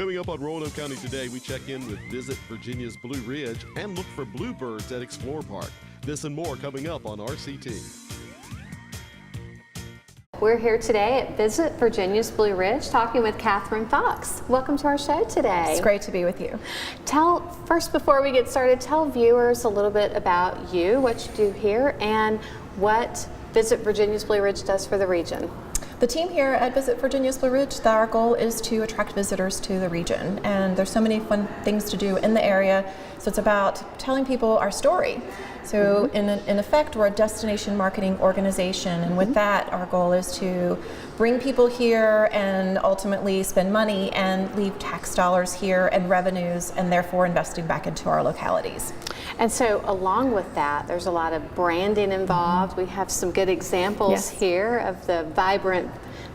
Coming up on Roanoke County Today, we check in with Visit Virginia's Blue Ridge and look for bluebirds at Explore Park. This and more coming up on RCT. We're here today at Visit Virginia's Blue Ridge talking with Catherine Fox. Welcome to our show today. It's great to be with you. First, before we get started, tell viewers a little bit about you, what you do here, and what Visit Virginia's Blue Ridge does for the region. The team here at Visit Virginia's Blue Ridge, our goal is to attract visitors to the region, and there's so many fun things to do in the area. So it's about telling people our story. So in effect, we're a destination marketing organization, and with that, our goal is to bring people here and ultimately spend money and leave tax dollars here and revenues, and therefore investing back into our localities. And so along with that, there's a lot of branding involved. We have some good examples here of the vibrant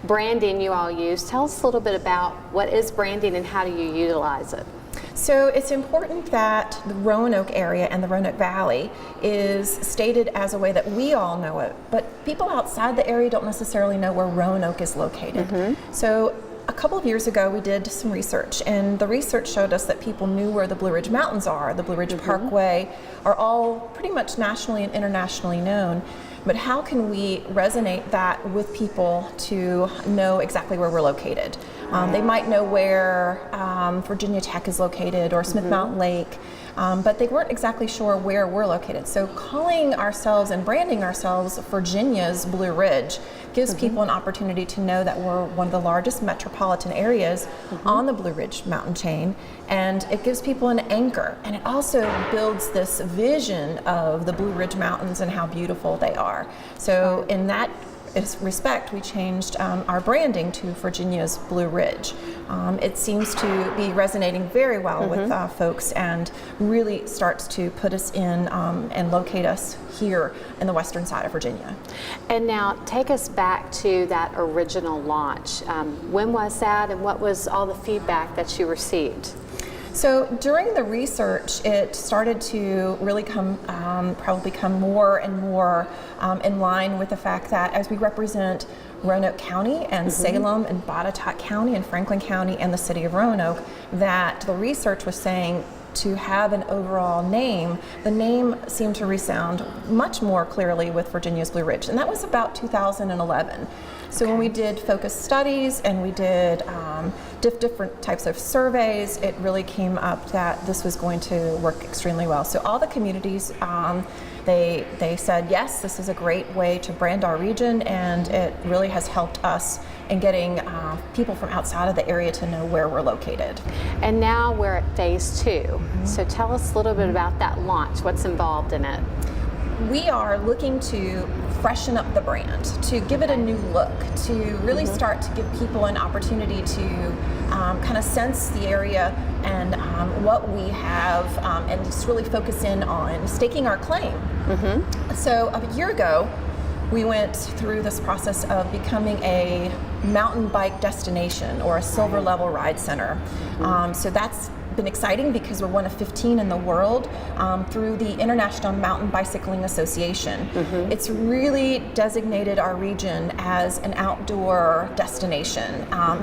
branding you all use. Tell us a little bit about what is branding and how do you utilize it? So it's important that the Roanoke area and the Roanoke Valley is stated as a way that we all know it, but people outside the area don't necessarily know where Roanoke is located. So a couple of years ago we did some research, and the research showed us that people knew where the Blue Ridge Mountains are, the Blue Ridge Parkway, are all pretty much nationally and internationally known. But how can we resonate that with people to know exactly where we're located? They might know where Virginia Tech is located or Smith Mountain Lake, but they weren't exactly sure where we're located. So calling ourselves and branding ourselves Virginia's Blue Ridge gives people an opportunity to know that we're one of the largest metropolitan areas on the Blue Ridge mountain chain, and it gives people an anchor, and it also builds this vision of the Blue Ridge Mountains and how beautiful they are. So in that respect, we changed our branding to Virginia's Blue Ridge. It seems to be resonating very well with folks, and really starts to put us in and locate us here in the western side of Virginia. And now take us back to that original launch. When was that, and what was all the feedback that you received? So during the research, it started to really probably come more and more in line with the fact that as we represent Roanoke County and Salem and Botetourt County and Franklin County and the city of Roanoke, that the research was saying to have an overall name, the name seemed to resound much more clearly with Virginia's Blue Ridge, and that was about 2011. So when we did focus studies and we did different types of surveys, it really came up that this was going to work extremely well. So all the communities, they said, yes, this is a great way to brand our region, and it really has helped us in getting people from outside of the area to know where we're located. And now we're at phase 2. So tell us a little bit about that launch, what's involved in it. We are looking to freshen up the brand, to give it a new look, to really start to give people an opportunity to kind of sense the area and what we have, and just really focus in on staking our claim. So a year ago, we went through this process of becoming a mountain bike destination, or a silver level ride center. So that's been exciting because we're one of 15 in the world through the International Mountain Bicycling Association. It's really designated our region as an outdoor destination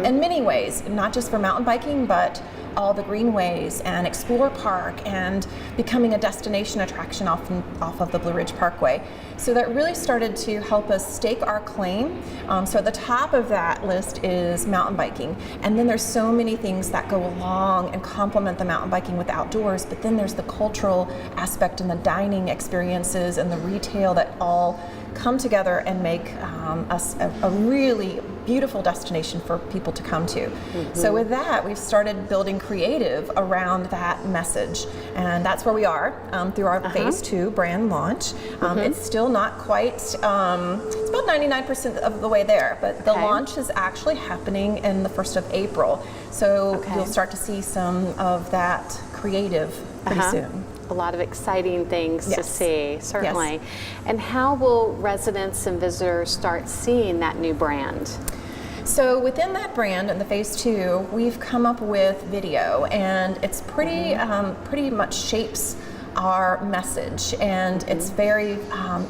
in many ways, not just for mountain biking, but all the greenways and Explore Park, and becoming a destination attraction off of the Blue Ridge Parkway. So that really started to help us stake our claim. So at the top of that list is mountain biking, and then there's so many things that go along and complement the mountain biking with outdoors, but then there's the cultural aspect and the dining experiences and the retail that all come together and make us a really beautiful destination for people to come to. So with that, we've started building creative around that message, and that's where we are through our phase 2 brand launch. It's still not quite, it's about 99% of the way there, but the launch is actually happening in the 1st of April. So you'll start to see some of that creative pretty soon. A lot of exciting things to see, certainly. And how will residents and visitors start seeing that new brand? So within that brand, in the phase 2, we've come up with video, and it's pretty much shapes our message, and it's very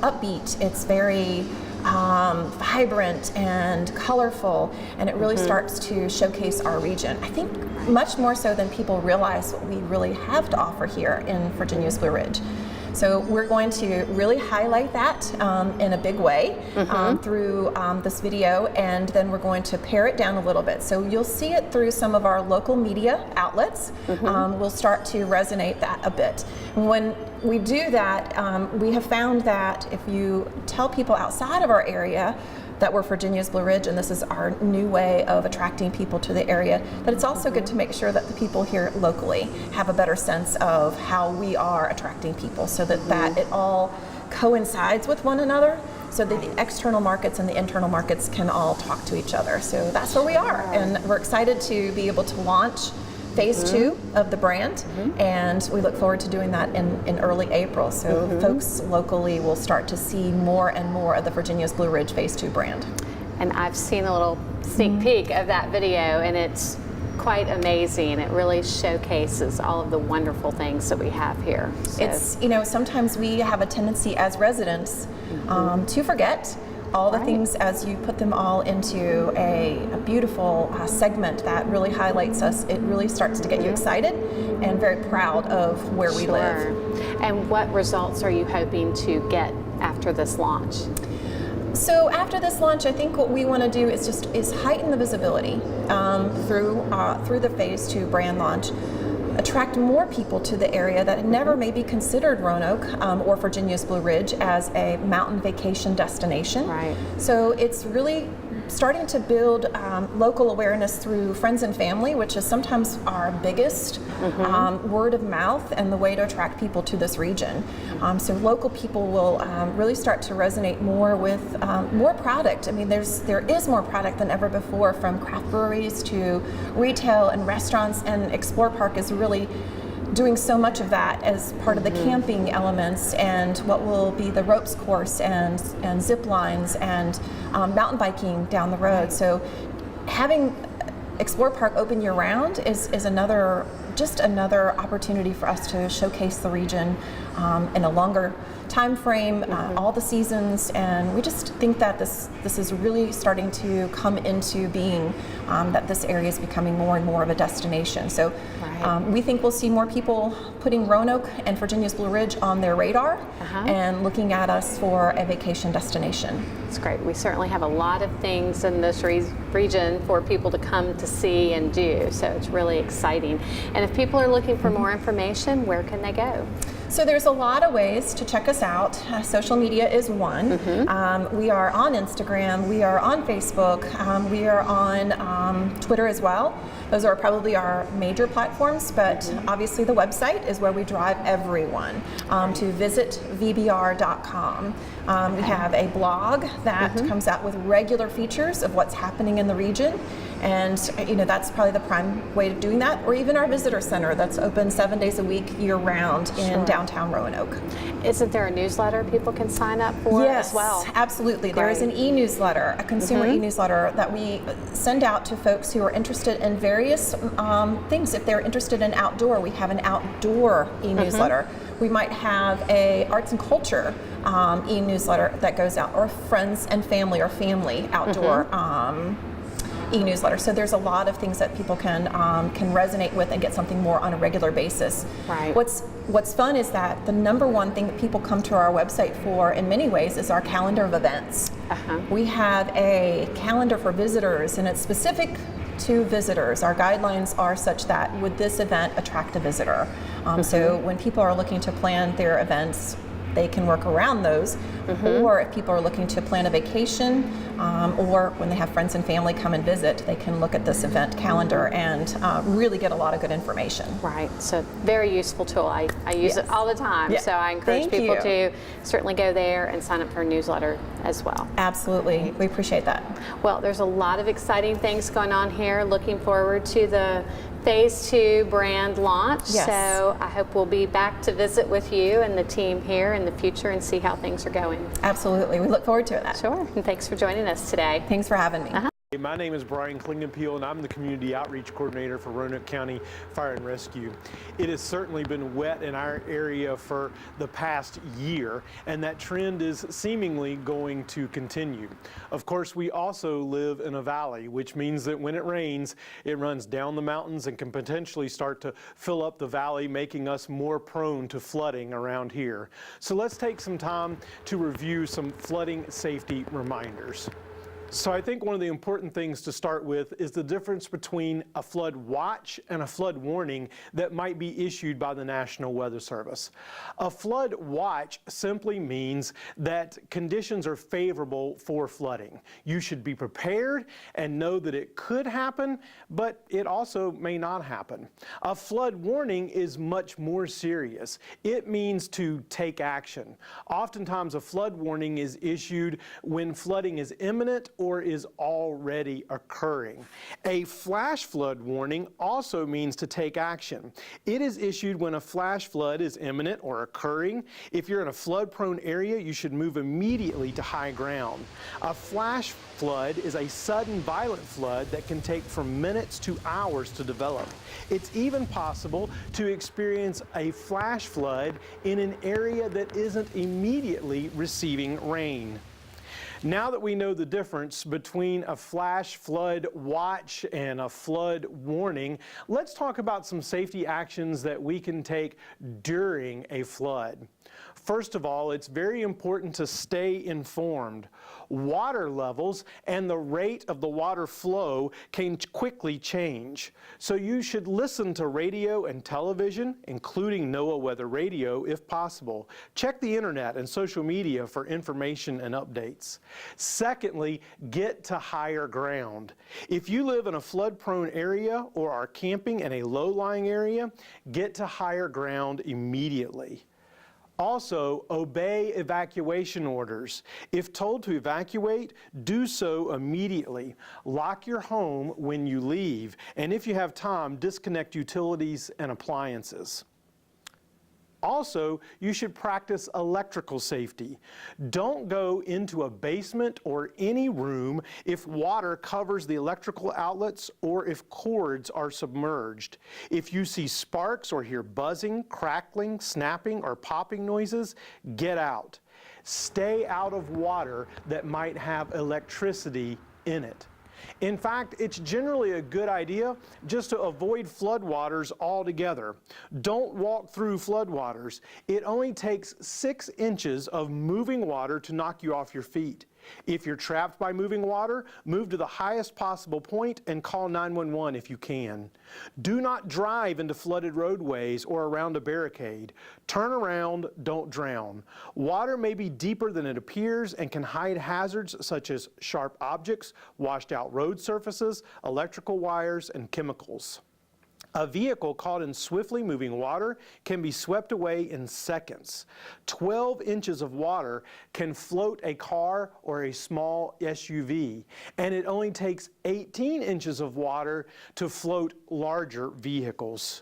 upbeat. It's very vibrant and colorful, and it really starts to showcase our region. I think much more so than people realize what we really have to offer here in Virginia's Blue Ridge. So we're going to really highlight that in a big way through this video, and then we're going to pare it down a little bit. So you'll see it through some of our local media outlets. We'll start to resonate that a bit. And when we do that, we have found that if you tell people outside of our area that we're Virginia's Blue Ridge and this is our new way of attracting people to the area, that it's also good to make sure that the people here locally have a better sense of how we are attracting people, so that it all coincides with one another, so that the external markets and the internal markets can all talk to each other. So that's where we are, and we're excited to be able to launch phase 2 of the brand, and we look forward to doing that in early April. So folks locally will start to see more and more of the Virginia's Blue Ridge phase 2 brand. And I've seen a little sneak peek of that video, and it's quite amazing. It really showcases all of the wonderful things that we have here. So. It's, you know, sometimes we have a tendency as residents to forget all the things as you put them all into a beautiful segment that really highlights us. It really starts to get you excited and very proud of where we live. And what results are you hoping to get after this launch? So after this launch, I think what we want to do is heighten the visibility through the phase 2 brand launch. Attract more people to the area that had never maybe considered Roanoke or Virginia's Blue Ridge as a mountain vacation destination. Right. So it's really starting to build local awareness through friends and family, which is sometimes our biggest word of mouth and the way to attract people to this region. So local people will really start to resonate more with more product. I mean, there is more product than ever before, from craft breweries to retail and restaurants, and Explore Park is really doing so much of that as part of the camping elements, and what will be the ropes course and zip lines and mountain biking down the road. So having Explore Park open year round is another opportunity for us to showcase the region in a longer time frame, all the seasons, and we just think that this is really starting to come into being, that this area is becoming more and more of a destination. So we think we'll see more people putting Roanoke and Virginia's Blue Ridge on their radar and looking at us for a vacation destination. That's great. We certainly have a lot of things in this region for people to come to see and do, so it's really exciting. And if people are looking for more information, where can they go? So there's a lot of ways to check us out. Social media is one. We are on Instagram, we are on Facebook, we are on Twitter as well. Those are probably our major platforms, but obviously the website is where we drive everyone to visit vbr.com. We have a blog that comes out with regular features of what's happening in the region, and that's probably the prime way of doing that. Or even our visitor center that's open 7 days a week, year round in downtown Roanoke. Isn't there a newsletter people can sign up for as well? Yes, absolutely. There is an e-newsletter, a consumer e-newsletter that we send out to folks who are interested in various things. If they're interested in outdoor, we have an outdoor e-newsletter. We might have a arts and culture e-newsletter that goes out, or friends and family or family outdoor e-newsletter. So there's a lot of things that people can resonate with and get something more on a regular basis. Right. What's fun is that the number one thing that people come to our website for in many ways is our calendar of events. We have a calendar for visitors, and it's specific to visitors. Our guidelines are such that would this event attract a visitor? So when people are looking to plan their events, they can work around those. Or if people are looking to plan a vacation, or when they have friends and family come and visit, they can look at this event calendar and really get a lot of good information. Right, so very useful tool. I use it all the time, so I encourage people to certainly go there and sign up for a newsletter as well. Absolutely, we appreciate that. Well, there's a lot of exciting things going on here. Looking forward to the Phase 2 brand launch. So I hope we'll be back to visit with you and the team here in the future and see how things are going. Absolutely, we look forward to that. Sure, and thanks for joining us today. Thanks for having me. My name is Brian Klingenpeel, and I'm the Community Outreach Coordinator for Roanoke County Fire and Rescue. It has certainly been wet in our area for the past year, and that trend is seemingly going to continue. Of course, we also live in a valley, which means that when it rains, it runs down the mountains and can potentially start to fill up the valley, making us more prone to flooding around here. So let's take some time to review some flooding safety reminders. So I think one of the important things to start with is the difference between a flood watch and a flood warning that might be issued by the National Weather Service. A flood watch simply means that conditions are favorable for flooding. You should be prepared and know that it could happen, but it also may not happen. A flood warning is much more serious. It means to take action. Oftentimes a flood warning is issued when flooding is imminent or is already occurring. A flash flood warning also means to take action. It is issued when a flash flood is imminent or occurring. If you're in a flood-prone area, you should move immediately to high ground. A flash flood is a sudden violent flood that can take from minutes to hours to develop. It's even possible to experience a flash flood in an area that isn't immediately receiving rain. Now that we know the difference between a flash flood watch and a flood warning, let's talk about some safety actions that we can take during a flood. First of all, it's very important to stay informed. Water levels and the rate of the water flow can quickly change. So you should listen to radio and television, including NOAA Weather Radio if possible. Check the internet and social media for information and updates. Secondly, get to higher ground. If you live in a flood-prone area or are camping in a low-lying area, get to higher ground immediately. Also, obey evacuation orders. If told to evacuate, do so immediately. Lock your home when you leave, and if you have time, disconnect utilities and appliances. Also, you should practice electrical safety. Don't go into a basement or any room if water covers the electrical outlets or if cords are submerged. If you see sparks or hear buzzing, crackling, snapping, or popping noises, get out. Stay out of water that might have electricity in it. In fact, it's generally a good idea just to avoid floodwaters altogether. Don't walk through floodwaters. It only takes 6 inches of moving water to knock you off your feet. If you're trapped by moving water, move to the highest possible point and call 911 if you can. Do not drive into flooded roadways or around a barricade. Turn around, don't drown. Water may be deeper than it appears and can hide hazards such as sharp objects, washed out road surfaces, electrical wires, and chemicals. A vehicle caught in swiftly moving water can be swept away in seconds. 12 inches of water can float a car or a small SUV, and it only takes 18 inches of water to float larger vehicles.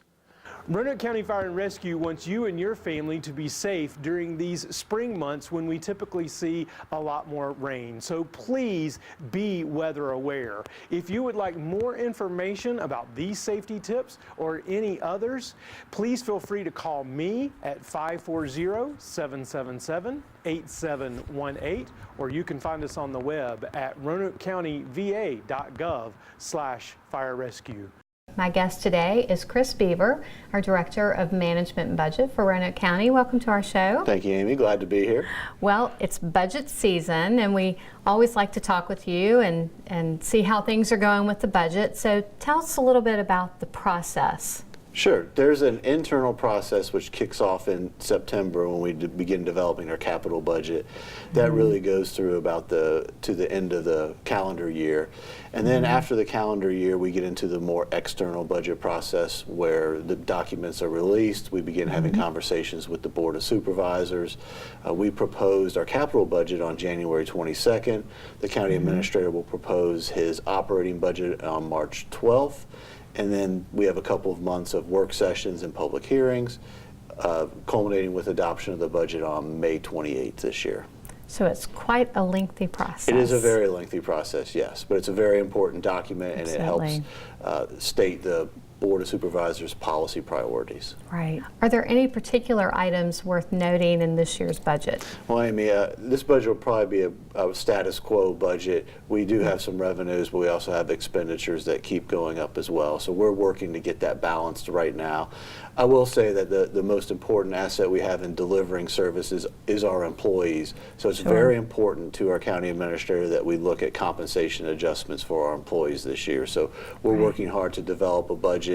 Roanoke County Fire and Rescue wants you and your family to be safe during these spring months when we typically see a lot more rain. So please be weather aware. If you would like more information about these safety tips or any others, please feel free to call me at 540-777-8718, or you can find us on the web at roanokecountyva.gov/fire rescue. My guest today is Chris Beaver, our Director of Management and Budget for Roanoke County. Welcome to our show. Thank you, Amy. Glad to be here. Well, it's budget season, and we always like to talk with you and see how things are going with the budget. So tell us a little bit about the process. Sure. There's an internal process which kicks off in September when we begin developing our capital budget. That really goes through about to the end of the calendar year. And then after the calendar year, we get into the more external budget process where the documents are released. We begin having conversations with the Board of Supervisors. We proposed our capital budget on January 22nd. The county administrator will propose his operating budget on March 12th. And then we have a couple of months of work sessions and public hearings, culminating with adoption of the budget on May 28th this year. So it's quite a lengthy process. It is a very lengthy process, yes, but it's a very important document, and Absolutely. it helps state the Board of Supervisors' policy priorities. Right. Are there any particular items worth noting in this year's budget? Well, Amy, this budget will probably be a status quo budget. We do have some revenues, but we also have expenditures that keep going up as well. So we're working to get that balanced right now. I will say that the most important asset we have in delivering services is our employees. So it's very important to our county administrator that we look at compensation adjustments for our employees this year. So we're working hard to develop a budget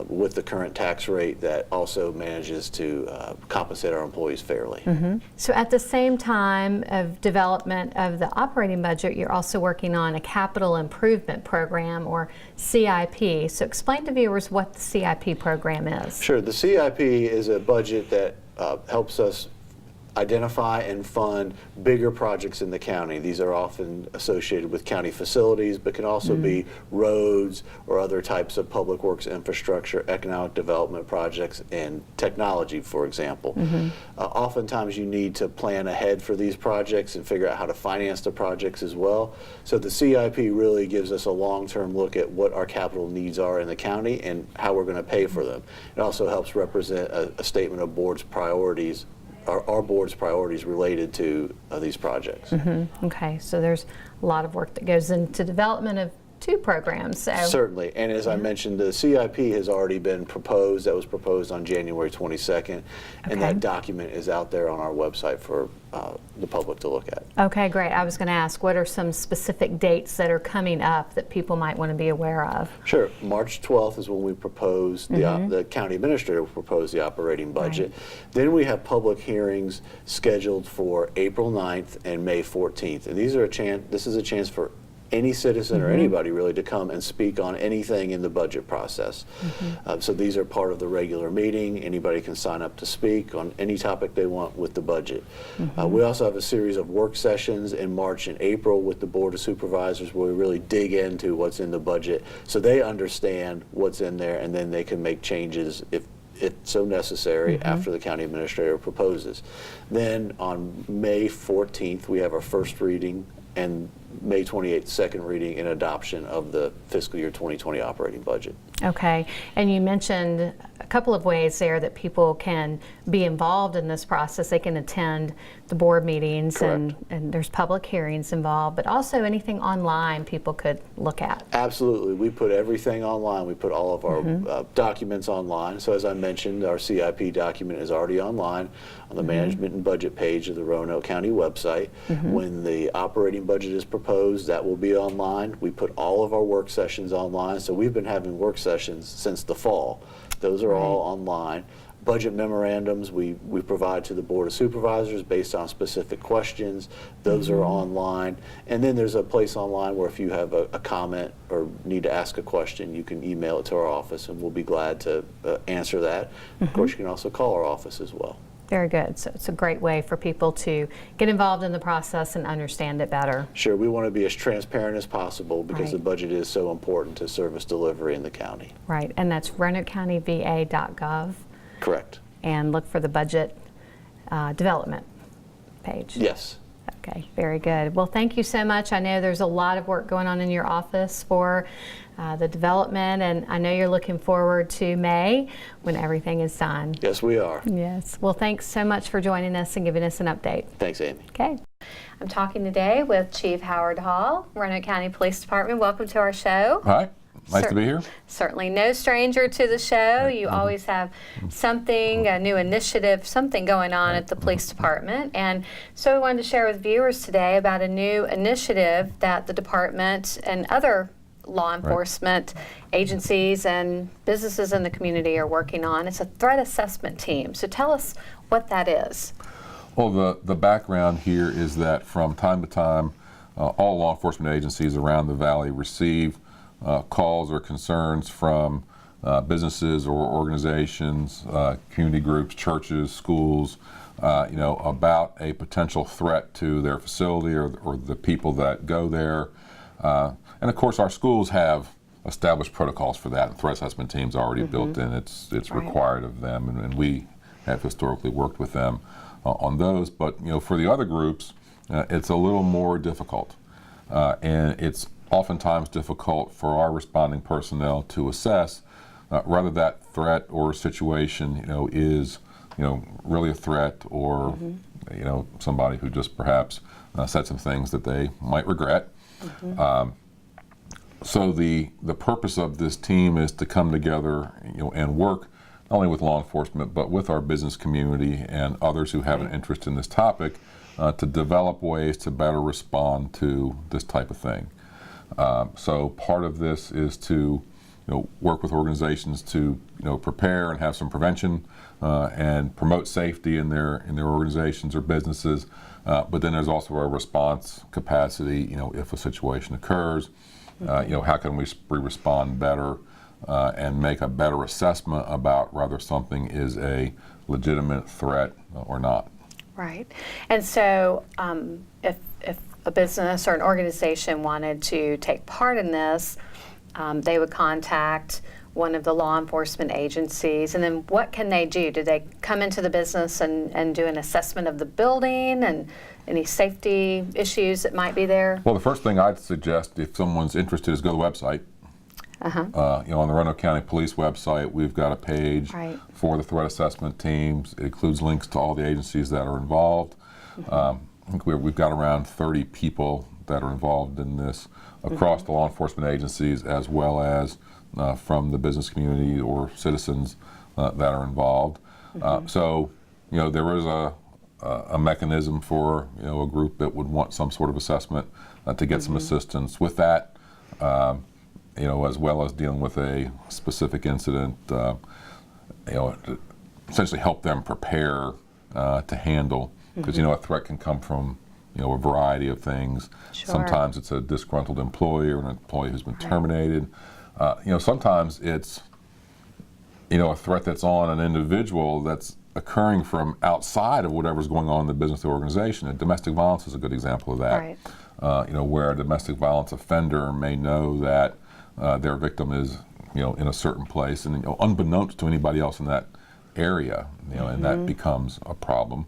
with the current tax rate that also manages to compensate our employees fairly. So at the same time of development of the operating budget, you're also working on a capital improvement program, or CIP. So explain to viewers what the CIP program is. Sure. The CIP is a budget that helps us identify and fund bigger projects in the county. These are often associated with county facilities, but can also be roads or other types of public works infrastructure, economic development projects, and technology, for example. Oftentimes you need to plan ahead for these projects and figure out how to finance the projects as well. So the CIP really gives us a long-term look at what our capital needs are in the county and how we're going to pay for them. It also helps represent a statement of board's priorities, our board's priorities related to these projects. Okay, so there's a lot of work that goes into development of two programs. So Certainly, and as I mentioned, the CIP has already been proposed. That was proposed on January 22nd, and that document is out there on our website for the public to look at. Okay, great. I was going to ask, what are some specific dates that are coming up that people might want to be aware of? Sure. March 12th is when we propose, the county administrator will propose the operating budget. Then we have public hearings scheduled for April 9th and May 14th. And these are this is a chance for any citizen or anybody really to come and speak on anything in the budget process. So these are part of the regular meeting. Anybody can sign up to speak on any topic they want with the budget. We also have a series of work sessions in March and April with the Board of Supervisors where we really dig into what's in the budget so they understand what's in there, and then they can make changes if it's so necessary after the county administrator proposes. Then on May 14th, we have our first reading, and May 28th, second reading and adoption of the fiscal year 2020 operating budget. Okay, and you mentioned a couple of ways there that people can be involved in this process. They can attend the board meetings, and there's public hearings involved, but also anything online people could look at. Absolutely. We put everything online. We put all of our documents online. So as I mentioned, our CIP document is already online on the management and budget page of the Roanoke County website. When the operating budget is proposed, that will be online. We put all of our work sessions online. So we've been having work sessions since the fall. Those are all online. Budget memorandums we provide to the Board of Supervisors based on specific questions. Those are online. And then there's a place online where if you have a comment or need to ask a question, you can email it to our office and we'll be glad to answer that. Of course, you can also call our office as well. Very good. So it's a great way for people to get involved in the process and understand it better. Sure, we want to be as transparent as possible because the budget is so important to service delivery in the county. Right, and that's RoanokeCountyVA.gov. Correct. And look for the budget development page. Yes. Okay, very good. Well, thank you so much. I know there's a lot of work going on in your office for the development, and I know you're looking forward to May when everything is done. Yes, we are. Yes. Well, thanks so much for joining us and giving us an update. Thanks, Amy. Okay. I'm talking today with Chief Howard Hall, Roanoke County Police Department. Welcome to our show. Hi. Nice to be here. Certainly no stranger to the show. You always have something, a new initiative, something going on at the police department. And so we wanted to share with viewers today about a new initiative that the department and other law enforcement agencies and businesses in the community are working on. It's a threat assessment team. So tell us what that is. Well, the background here is that from time to time, all law enforcement agencies around the valley receive calls or concerns from businesses or organizations, community groups, churches, schools, about a potential threat to their facility or the people that go there. And of course, our schools have established protocols for that. The threat assessment team's already built in. It's required of them, and we have historically worked with them on those. But for the other groups, it's a little more difficult. And it's oftentimes difficult for our responding personnel to assess whether that threat or situation, is, really a threat, or, somebody who just perhaps said some things that they might regret. So the purpose of this team is to come together, and work not only with law enforcement, but with our business community and others who have an interest in this topic, to develop ways to better respond to this type of thing. So part of this is to work with organizations to prepare and have some prevention and promote safety in their organizations or businesses. But then there's also a response capacity. If a situation occurs, how can we respond better and make a better assessment about whether something is a legitimate threat or not. Right. And so if a business or an organization wanted to take part in this, they would contact one of the law enforcement agencies. And then what can they do? Do they come into the business and do an assessment of the building and any safety issues that might be there? Well, the first thing I'd suggest, if someone's interested, is go to the website. On the Roanoke County Police website, we've got a page for the threat assessment teams. It includes links to all the agencies that are involved. I think we've got around 30 people that are involved in this across the law enforcement agencies, as well as from the business community or citizens that are involved. So, there is a mechanism for a group that would want some sort of assessment to get some assistance with that. As well as dealing with a specific incident, essentially help them prepare to handle, because a threat can come from a variety of things. Sometimes it's a disgruntled employee or an employee who's been terminated. Sometimes it's a threat that's on an individual that's occurring from outside of whatever's going on in the business or organization. And domestic violence is a good example of that. Where a domestic violence offender may know that their victim is, in a certain place, and unbeknownst to anybody else in that area, and that becomes a problem.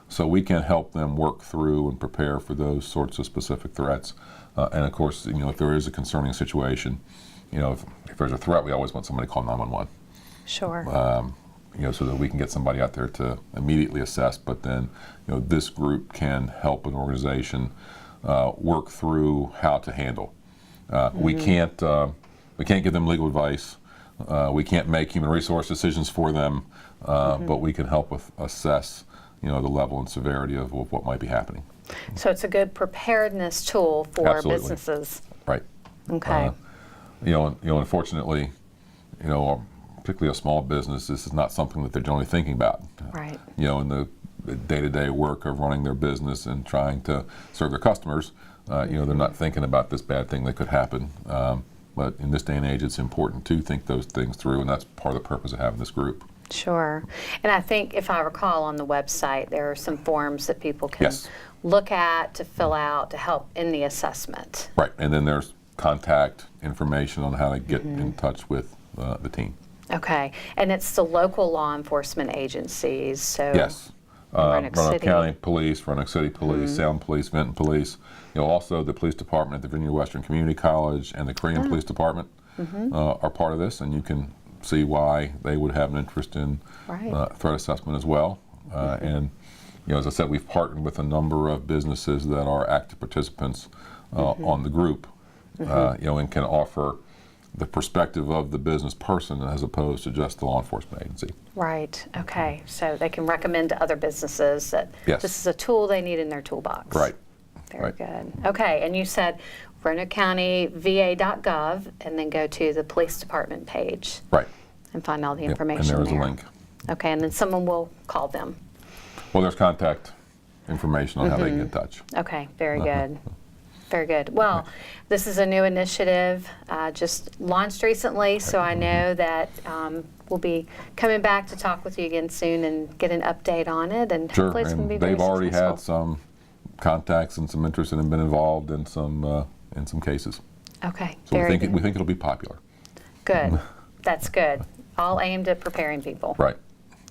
So we can help them work through and prepare for those sorts of specific threats. And of course, if there is a concerning situation, if there's a threat, we always want somebody to call 911. Sure. So that we can get somebody out there to immediately assess. But then, this group can help an organization work through how to handle. We can't give them legal advice. We can't make human resource decisions for them, but we can help with assess, the level and severity of what might be happening. So it's a good preparedness tool for Absolutely. businesses. Right. Okay. Unfortunately, particularly a small business, this is not something that they're generally thinking about. Right. In the day-to-day work of running their business and trying to serve their customers, they're not thinking about this bad thing that could happen. But in this day and age, it's important to think those things through, and that's part of the purpose of having this group. Sure. And I think, if I recall, on the website, there are some forms that people can look at to fill out to help in the assessment. Right. And then there's contact information on how to get in touch with the team. Okay. And it's the local law enforcement agencies. So yes. Roanoke County Police, Roanoke City Police, Salem Police, Vinton Police. Also the police department at the Virginia Western Community College and the Korean Police Department are part of this, and you can see why they would have an interest in threat assessment as well. And as I said, we've partnered with a number of businesses that are active participants on the group, and can offer the perspective of the business person as opposed to just the law enforcement agency. Right. Okay. So they can recommend to other businesses that this is a tool they need in their toolbox. Right. Very good. Okay. And you said Roanoke County VA.gov, and then go to the police department page. Right. And find all the information and there's there. a link. Okay. And then someone will call them. Well, there's contact information on how they can get in touch. Okay. Very good. Very good. Well, this is a new initiative, just launched recently, so I know that we'll be coming back to talk with you again soon and get an update on it. And Sure, hopefully it's going to be very they've already successful. had some contacts and some interest and been involved in some cases. Okay, So very we good. think it'll be popular. Good. That's good. All aimed at preparing people. Right.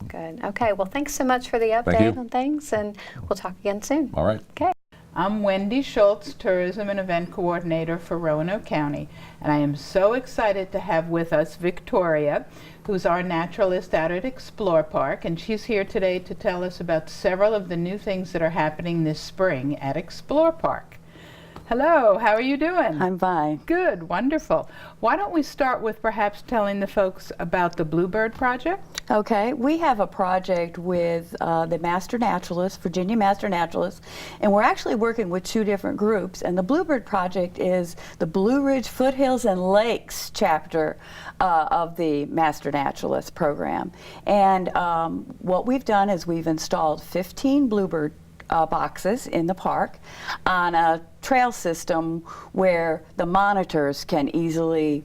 Good. Okay, well, thanks so much for the Thank update you. on things, and we'll talk again soon. All right. Okay. I'm Wendy Schultz, Tourism and Event Coordinator for Roanoke County, and I am so excited to have with us Victoria, who's our naturalist out at Explore Park, and she's here today to tell us about several of the new things that are happening this spring at Explore Park. Hello, how are you doing? I'm fine. Good, wonderful. Why don't we start with perhaps telling the folks about the Bluebird Project? Okay, we have a project with the Master Naturalists, Virginia Master Naturalists, and we're actually working with two different groups. And the Bluebird Project is the Blue Ridge Foothills and Lakes chapter of the Master Naturalist program. And what we've done is we've installed 15 Bluebird boxes in the park on a trail system where the monitors can easily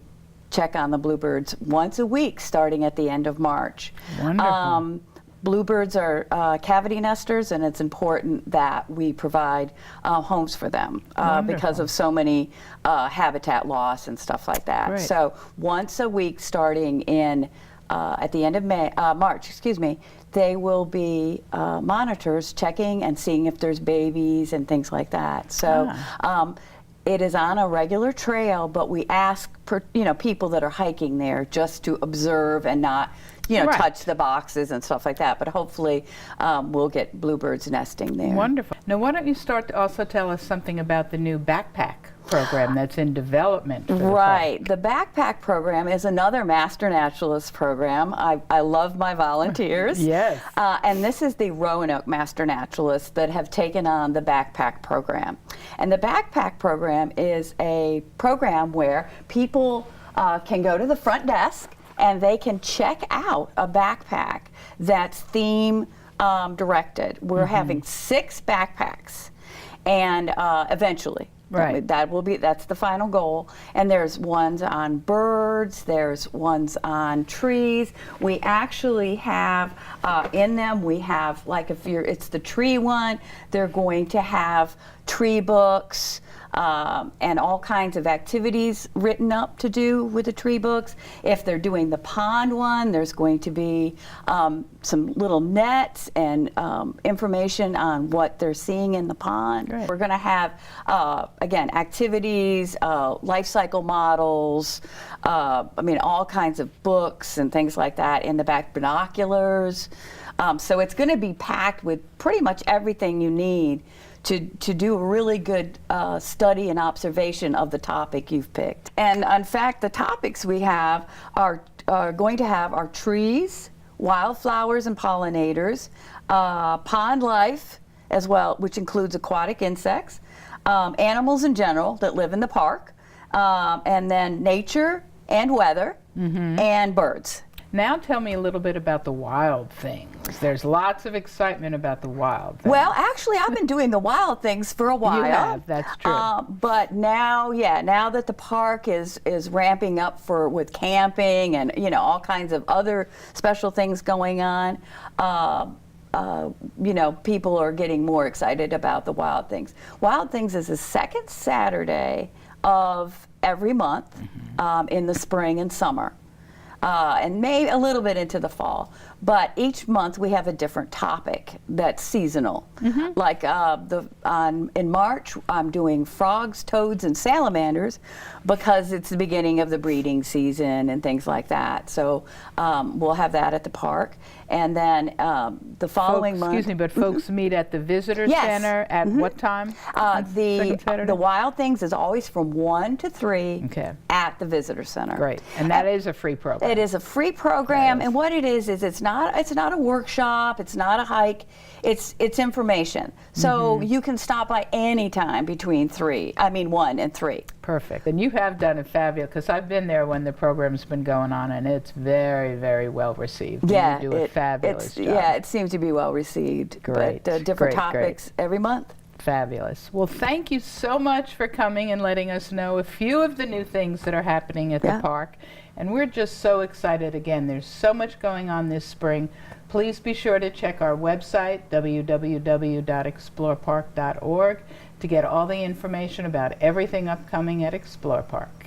check on the bluebirds once a week starting at the end of March. Wonderful. Bluebirds are cavity nesters, and it's important that we provide homes for them because of so many habitat loss and stuff like that. Right. So once a week starting in at the end of March, excuse me, they will be monitors checking and seeing if there's babies and things like that. So it is on a regular trail, but we ask people that are hiking there just to observe and not touch the boxes and stuff like that. But hopefully we'll get bluebirds nesting there. Wonderful. Now why don't you start to also tell us something about the new backpack program that's in development for the Right. park. The backpack program is another Master Naturalist program. I love my volunteers. Yes. And this is the Roanoke Master Naturalists that have taken on the backpack program. And the backpack program is a program where people can go to the front desk and they can check out a backpack that's theme directed. We're having 6 backpacks, and eventually. Right. That's the final goal. And there's ones on birds, there's ones on trees. We actually have in them, we have, like it's the tree one, they're going to have tree books, and all kinds of activities written up to do with the tree books. If they're doing the pond one, there's going to be some little nets and information on what they're seeing in the pond. Right. We're going to have, again, activities, life cycle models, all kinds of books and things like that in the back, binoculars. So it's going to be packed with pretty much everything you need to do a really good study and observation of the topic you've picked. And in fact, the topics we have are going to have our trees, wildflowers and pollinators, pond life as well, which includes aquatic insects, animals in general that live in the park, and then nature and weather, and birds. Now tell me a little bit about the wild things. There's lots of excitement about the wild things. Well, actually, I've been doing the wild things for a while. You have, that's true. But now, now that the park is ramping up with camping and all kinds of other special things going on, people are getting more excited about the Wild Things. Wild Things is the second Saturday of every month in the spring and summer. And maybe a little bit into the fall. But each month we have a different topic that's seasonal. Like in March, I'm doing frogs, toads, and salamanders because it's the beginning of the breeding season and things like that. So we'll have that at the park. And then the following month... Excuse me, but folks meet at the visitor center at what time? The Wild Things is always from 1 to 3 at the visitor center. Great. And that is a free program. It is a free program, and what it is it's not a workshop, it's not a hike, it's information. So you can stop by any time between 1 and 3. Perfect. And you have done a fabulous, because I've been there when the program's been going on, and it's very, very well received. Yeah, you do a fabulous job. Yeah, it seems to be well received. Great. But different topics every month. Fabulous. Well, thank you so much for coming and letting us know a few of the new things that are happening at the park. And we're just so excited. Again, there's so much going on this spring. Please be sure to check our website, www.explorepark.org, to get all the information about everything upcoming at Explore Park.